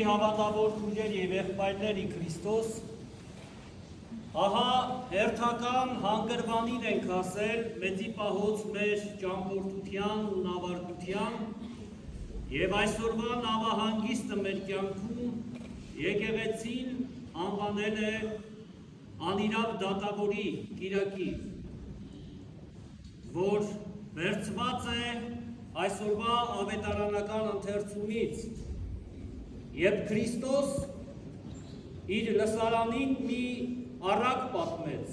Սիրելի հավատավոր քույրեր եւ եղբայրներ Քրիստոս, ահա հերթական հանգրվանին ենք հասել մեծի պահոց մեր ճամփորդության ու նավարկության եւ այսօրվա նավահանգիստը մեր կյանքում եկեղեցին անվանել է անիրավ դատավորի կիրակի, որ վերցված է այսօրվա ավետարանական ընթերցումից, երբ Քրիստոս իր լսարանին մի առակ պատմեց,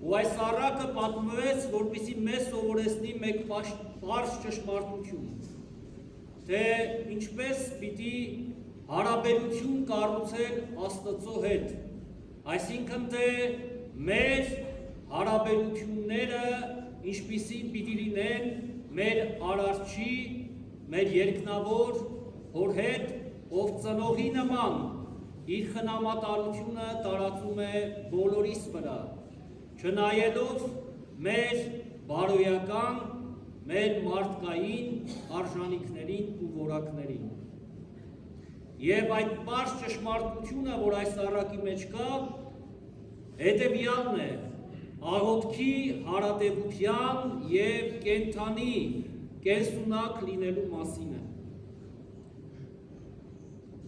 ու այս առակը պատմվեց, որպեսզի մեզ սովորեցնի մեկ պարզ ճշմարտություն, թե ինչպես պիտի հարաբերություն կառուցել Աստծո հետ, այսինքն թե մեր հարաբերությունները ինչպիսին պիտի լինեն մեր Արարչի, մեր երկնավոր Հոր հետ, ով ծնողի նման իր խնամատարությունը տարածում է բոլորիս վրա, չնայելով մեր բարոյական, մեր մարդկային արժանիքներին ու որակներին։ Եվ այդ պարզ ճշմարտությունը, որ այս առակի մեջ կա, հետևյալն է, աղոթքի հարատևության և կենդանի կենսունակ լինելու մասին է։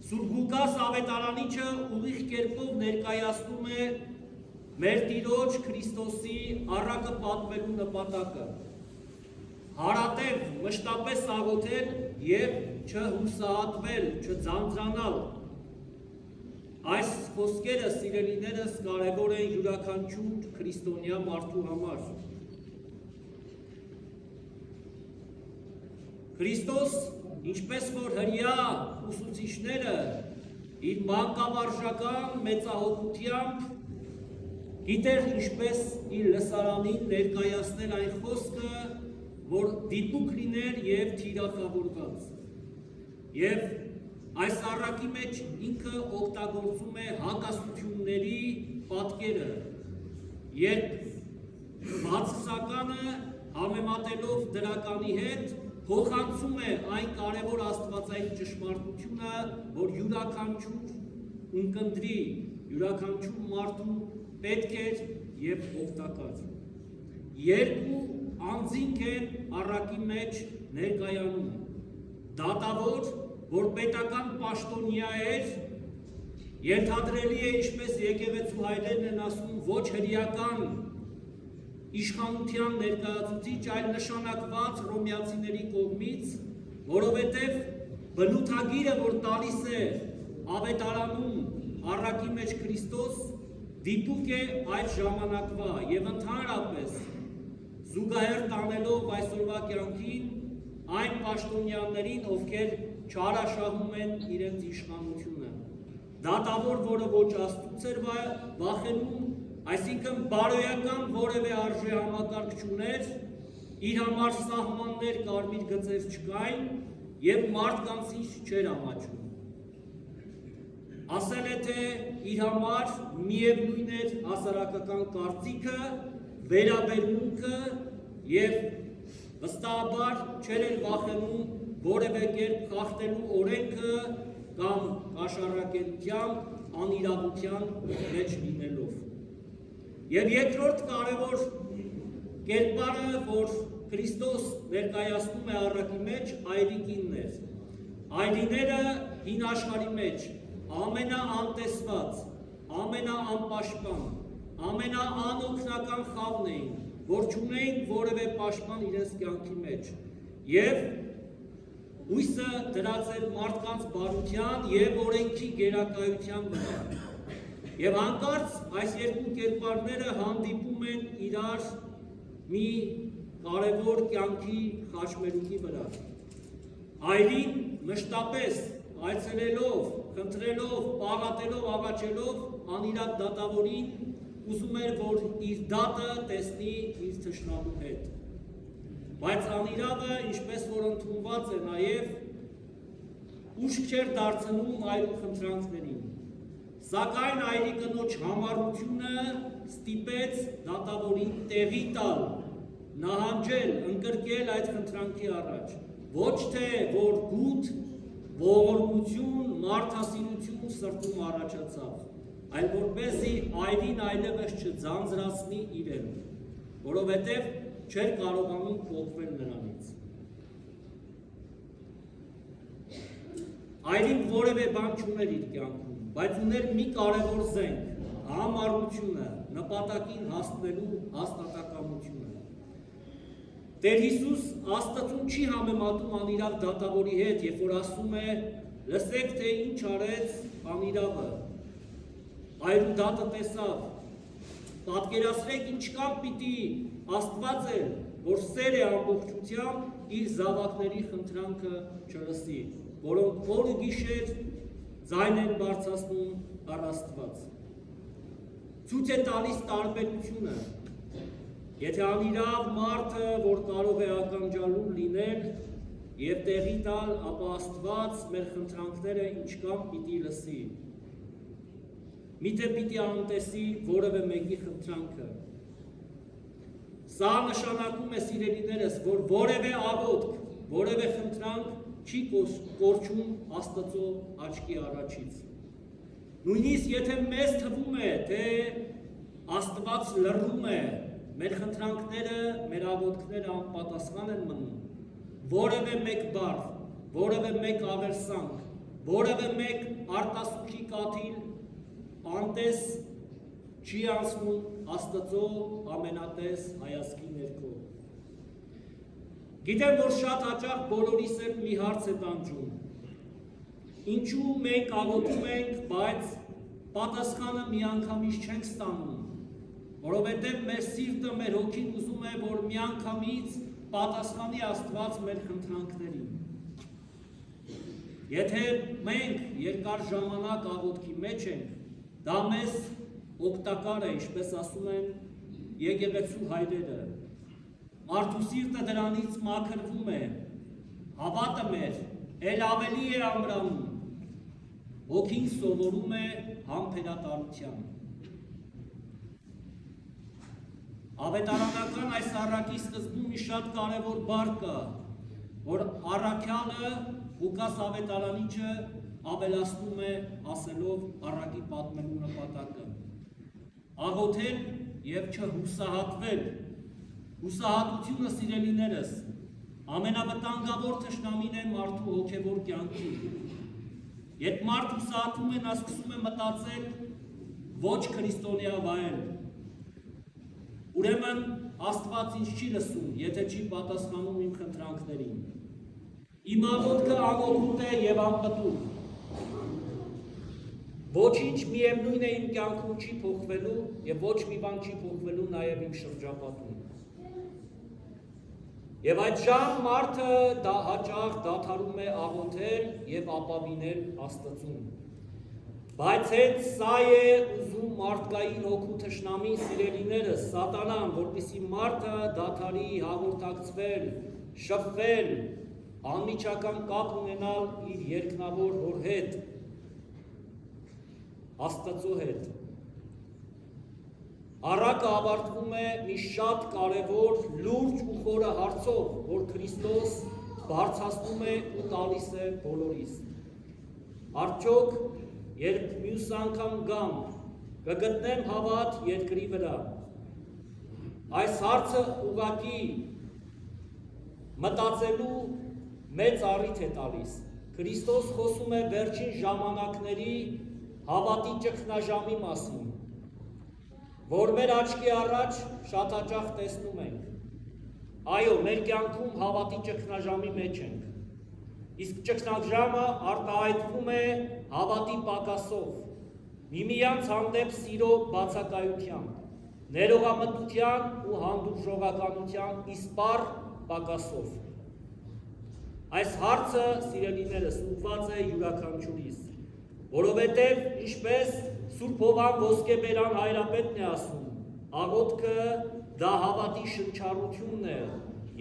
Սուրբ Լուկաս ավետարանիչը ուղիղ կերպով ներկայացնում է մեր Տիրոջ Քրիստոսի առակը պատմելու նպատակը, հարատև մշտապես աղոթել և չհուսահատվել, չձանձրանալ։ Այս խոսքերը, սիրելիներս, կարևոր են յուրաքանչյուր քրիստոնյա մարդու համար։ Քրիստոս, ինչպես որ հրյա ուսուցիչները իր մանկավարժական մեծահոգությամբ գիտեր ինչպես իր լսարանին ներկայացնել այն խոսքը, որ դիպուկ լիներ և թիրախավորված։ Եվ այս առակի մեջ ինքը օգտագործում է հակասությունների պատկերը, երբ բացասականը համեմատելով դրականի հետ փոխանցում է այն կարևոր աստվածային ճշմարտությունը, որ յուրաքանչյուր ունկնդրի, յուրաքանչյուր մարդու պետք էր և օգտակար։ Երկու անձինք են առակի մեջ ներկայանում, դատավոր, որ պետական պաշտոնյա էր, ենթադրելի է, ինչպես եկեղեցու հայրերն են ասում, ոչ հրեական իշխանության ներկայացուցիչ, այլ նշանակված հռոմեացիների կողմից, որովհետև բնութագիրը, որ տալիս է ավետարանում առակի մեջ Քրիստոս, դիպուկ է այդ ժամանակվա և ընդհանրապես զուգահեռ տանելով այսօրվա կյանքին այն պաշտոնյաներին, ովքեր չարաշահում են իրենց իշխանությունը։ Դատավոր, որը ոչ Աստծուց էր վախենում, այսինքն բարոյական որևէ արժե համակարգ չուներ, իր համար սահմաններ կարմիր գծեր չկային և մարդկանցից չէր ամաչում։ Ասել է, թե իր համար միևնույն էր հասարակական կարծիքը, վերաբերմունքը և վստահաբար չէր էլ վախենում որևէ կերպ խախտելու օրենքը կամ կաշառակերության, անիրավության մեջ լինելով։ Եվ երկրորդ կարևոր կերպարը, որ Քրիստոս ներկայացնում է առակի մեջ, այրիկինն էր։ Այրիները հին աշխարհի մեջ ամենաանտեսված, ամենաանպաշտպան, ամենաանօգնական խավն էին, որ չունեին որևէ պաշտպան իրենց կյանքի մեջ։ Եվ հույսը դրած էր մարդկանց բարության և օրենքի գերակայության վրա։ Եվ հանկարծ այս երկու կերպարները հանդիպում են իրար մի կարևոր կյանքի խաչմերուկի վրա։ Այրին մշտապես այցելելով, խնդրելով, պաղատելով, աղաչելով անիրավ դատավորին ուզում էր, որ իր դատը տեսնի իր թշնամու հետ։ Բայց անիրավը, ինչպես որ ընդունված է նաև, ուշք չէր դարձնում այլ խնդրանքներին։ Սակայն այրի կնոջ համառությունը ստիպեց դատավորին տեղի տալ, նահանջել, ընկրկել այդ խնդրանքի առաջ, ոչ թե որ գութ ողորմություն, մարդասիրություն սրտում առաջացավ, այլ որպեսզի այրին այլևս չձանձրացնի իրեն, որովհետև չէր կարողանում փոխվել նրանից։ Այրին որևէ բան չուներ իր կյանքում, բայց ուներ մի կարևոր զենք, համառությունը, նպատակին հասնելու հաստատակամությունը։ Տեր Հիսուս Աստծուն չի համեմատում անիրավ դատավորի հետ, երբ որ ասում է, լսեք, թե ինչ արեց անիրավը, այրու դատը տեսավ, պատկերացրեք ինչքան պիտի Աստված էր, որ սեր է ամբողջությամբ իր զավակների խնդրանքը չլսի, որոնք օր ու գիշեր ձայն են բարձրացնում առ Աստված։ Ցույց է տալիս տարբերությունը։ Եթե անիրավ մարդը, որ կարող է ականջալուր լինել և տեղի տալ, ապա Աստված մեր խնդրանքները ինչքան պիտի լսի։ Միթե պիտի անտեսի որևէ մեկի խնդրանքը։ Սա նշանակում է, սիրելիներս, որ որևէ աղոթք, որևէ խնդրանք չի կորչում Աստծո աչքի առաջից։ Նույնիսկ եթե մեզ թվում է, թե Աստված լռում է, մեր խնդրանքները, մեր աղոթքները անպատասխան են մնում, որևէ մեկ բառ, որևէ մեկ ավերսանք, որևէ մեկ արտասուքի կաթիլ անտես չի անցնում Աստծո ամենատես հայացքի ներքո։ Գիտեմ, որ շատ հաճախ բոլորիս էլ մի հարց է տանջում։ Ինչու մենք աղոթում ենք, բայց պատասխանը միանգամից չենք ստանում, որովհետև մեր սիրտը, մեր հոգին ուզում է, որ միանգամից պատասխանի Աստված մեր խնդրանքներին։ Եթե մենք երկար ժամանակ աղոթքի մեջ ենք, դա մեզ օգտակար է, ինչպես ասում են եկեղեցու հայրերը։ Մարդու սիրտը դրանից մաքրվում է, հավատը մեր էլ ավելի է ամրանում, հոգին սովորում է համբերատարության։ Ավետարանական այս առակի սկզբում մի շատ կարևոր բառ կա, որ առաքյալը Ղուկաս ավետարանիչը ավելացնում է ասելով առակի պատմելու նպատակը։ Աղոթել և չհուսահատվել։ Հուսահատությունը, սիրելիներս, ամենավտանգավոր թշնամին է մարդու հոգևոր կյանքի։ Երբ մարդ հուսահատում է, նա սկսում է մտածել ոչ քրիստոնյա վայել։ Ուրեմն Աստված ինձ չի լսում, եթե չի պատասխանում իմ խնդրանքներին։ Իմ աղոթքը աղոթուտ է և անպտուղ։ Ոչինչ միևնույն է իմ կյանքում չի փոխվելու և ոչ մի բան չի փոխվելու նաև իմ շրջապատում։ Եվ այդ ժամ մարդը հաճախ դադարում է աղոթել և ապավինել Աստծուն։ Բայց հենց սա է ուզում մարդկային հոգու թշնամին, սիրելիներս, սատանան, որպեսզի մարդը դադարի հաղորդակցվել, շփվել, անմիջական կապ ունենալ իր երկնավոր հոր հետ, Աստծո հետ։ Առակը ավարտվում է մի շատ կարևոր, լուրջ ու խորը հարցով, որ Քրիստոս բարձրացնում է ու տալիս է բոլորիս։ Արդյոք երբ մյուս անգամ գամ, կգտնեմ հավատ երկրի վրա։ Այս հարցը ուղղակի մտածելու մեծ առիթ է տալիս։ Քրիստոս խոսում է վերջին ժամանակների հավատի ճգնաժամի մասին, որ մեր աչքի առաջ շատ հաճախ տեսնում ենք։ Այո, մեր կյանքում հավատի ճգնաժամի մեջ ենք։ Իսկ ճգնաժամը արտահայտվում է հավատի պակասով, միմյանց հանդեպ սիրո բացակայությամբ, ներողամտության ու հանդուրժողականության իսպառ պակասով։ Այս հարցը, սիրելիներս, ուղղված է յուրաքանչյուրիս, որովհետև ինչպես Սուրբ Հովհան Ոսկեբերան հայրապետն է ասում, աղոթքը դա հավատի շնչառությունն է,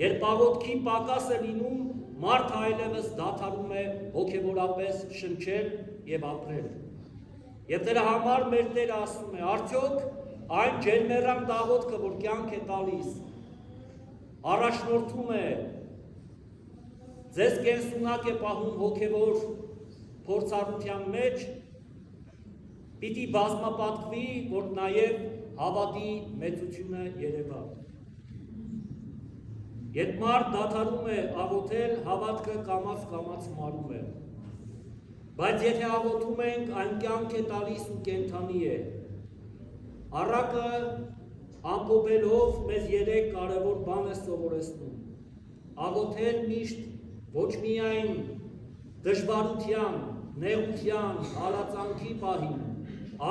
երբ աղոթքի պակաս է լինում, մարդը այլևս դադարում է հոգևորապես շնչել և ապրել։ Եվ դրա համար մեր Տերը ասում է, արդյոք այն ջերմեռանդ աղոթքը, որ կյանք է տալիս, առաջնորդում է, ձեզ կենսունակ է պահում հոգևոր փորձառության մեջ պիտի բազմապատկվի, որ նաև հավատի մեծությունը երևա։ Երբ մարդ դադարում է աղոթել, հավատքը կամաց մարում է։ Բայց եթե աղոթում ենք, այն կյանք է տալիս ու կենդանի է։ Առակը ամփոփելով մեզ 3 կարևոր բան է սովորեցնում։ Աղոթել միշտ ոչ միայն դժվարության, նեղության, հալածանքի պահին,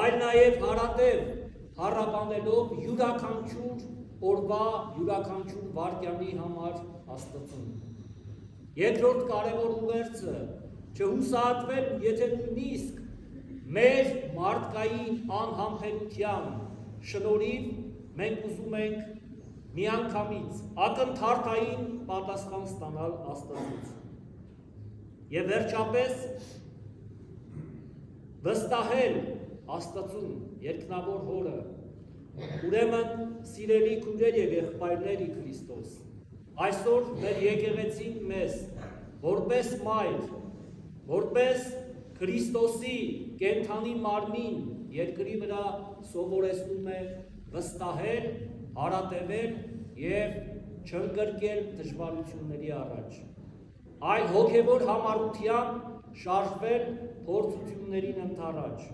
այլ նաև հարատև հարաբանելով յուրաքանչյուր օրվա, յուրաքանչյուր վայրկյանի համար Աստծուն։ Երկրորդ կարևոր ուղերձը չհուսահատվել, եթե նույնիսկ մեր մարդկային անհամբերության շնորհիվ մենք ուզում ենք միանգամից ակնթարթային պատասխան ստանալ Աստծուց։ Եվ վերջապես վստահել Աստծուն, երկնավոր Հորը, ուրեմն սիրելի քույրեր եւ եղբայրներ Քրիստոս, այսօր մեր եկեղեցին մեզ որպես մայր, որպես Քրիստոսի կենդանի մարմին երկրի վրա սովորեցնում է վստահել, հարատևել եւ չընկրկել դժվարությունների առաջ, այլ հոգևոր համառությամբ շարժվել փորձություններին ընդառաջ,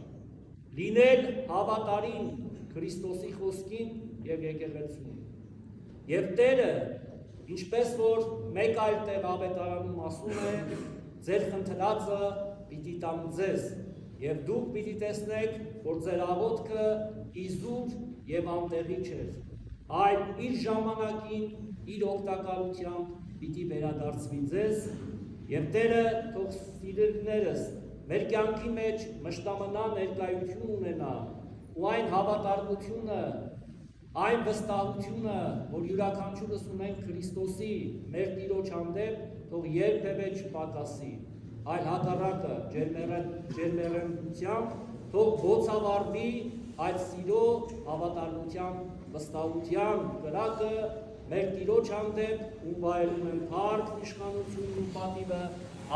լինել հավատարիմ Քրիստոսի խոսքին եւ եկեղեցուն։ Եվ Տերը, ինչպես որ մեկ այլ տեղ ավետարանում ասում է, ձեր խնդրածը պիտի տամ ձեզ, եւ դուք պիտի տեսնեք, որ ձեր աղոթքը իզուր եւ անտեղի չէր, այլ իր ժամանակին, իր օգտակարությամբ պիտի վերադարձվի ձեզ, եւ Տերը թող սիրելիներս մեր կյանքի մեջ մշտամնա ներկայություն ունենա ու այն հավատարմությունը, այն վստահությունը, որ յուրաքանչյուրս ունենք Քրիստոսի մեր Տիրոջ հանդեպ, թող երբևէ չպակասի, այլ հակառակը ջերմեռանդությամբ թող ոցավառվի այդ սիրո, հավատարմության, վստահության կրակը մեր Տիրոջ հանդեպ, ում վայելում են փառք, իշխանությունն ու պատիվը,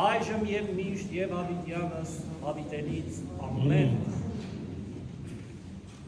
այժմ եւ միշտ եւ հավիտյանս հավիտենից ամեն։